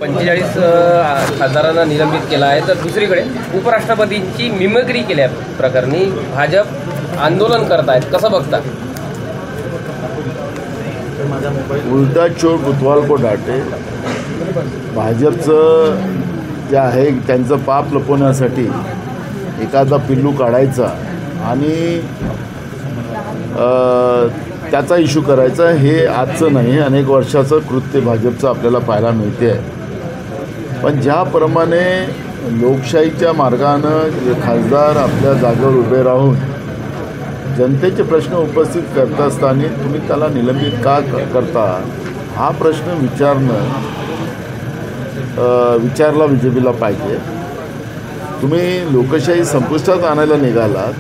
45 खासदारांना निलंबित केला आहे, तर दुसरीकडे उपराष्ट्रपतींची मिमिक्री केल्या प्रकरणी भाजप आंदोलन करत आहेत. कसं बघता? उलटा चोर कोतवाल को डाटे. भाजपचं जे आहे त्यांचं पाप लपवण्यासाठी एखादा पिल्लू काढायचा आणि त्याचा इश्यू करायचा हे आजचं नाही, अनेक वर्षाचं कृत्य भाजपचं आपल्याला पाहायला मिळते आहे. पण ज्याप्रमाणे लोकशाहीच्या मार्गानं खासदार आपल्या जागेवर उभे राहून जनतेचे प्रश्न उपस्थित करत असताना तुम्ही त्याला निलंबित का करता, हा प्रश्न विचारला BJPला पाहिजे. तुम्ही लोकशाही संपुष्टात आणायला निघालात,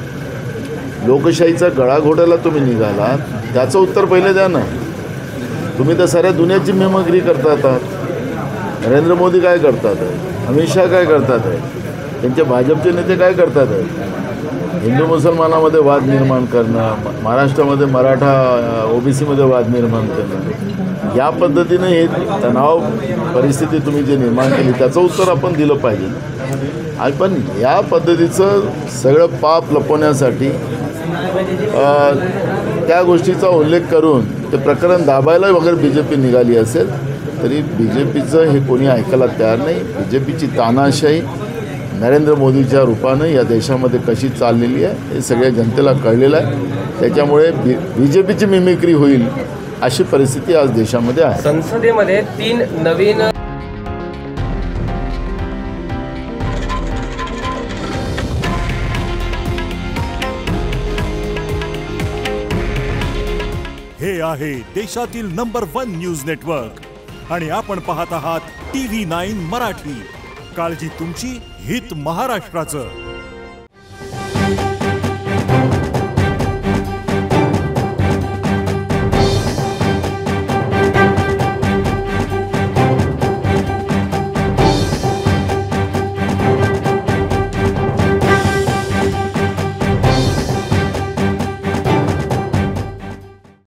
लोकशाहीचा गळा घोटायला तुम्ही निघालात, त्याचं उत्तर पहिले द्या ना. तुम्ही तर साऱ्या दुनियाची मिमिक्री करतात. नरेंद्र मोदी काय करतात आहे, अमित शहा काय करतात आहे, त्यांचे भाजपचे नेते काय करतात आहे. हिंदू मुसलमानामध्ये वाद निर्माण करणं, महाराष्ट्रामध्ये मराठा OBCमध्ये वाद निर्माण करणं, या पद्धतीने हे तणाव परिस्थिती तुम्ही जे निर्माण केली त्याचं उत्तर आपण दिलं पाहिजे. आणि पण या पद्धतीचं सगळं पाप लपवण्यासाठी त्या गोष्टीचा उल्लेख करून ते प्रकरण दाबायला वगैरे BJP निघाली असेल तरी BJPचं हे कोणी ऐकायला तयार नाही. BJPची तानाशाही नरेंद्र मोदीच्या रूपानं या देशामध्ये कशी चाललेली आहे हे सगळ्या जनतेला कळलेलं आहे. त्याच्यामुळे BJPची मिमिक्री होईल अशी परिस्थिती आज देशामध्ये आहे. संसदेमध्ये 3 नवीन हे आहे देशातील नंबर 1 न्यूज नेटवर्क आणि आपण पाहत आहात TV9 मराठी. काळजी तुमची, हित महाराष्ट्राचं.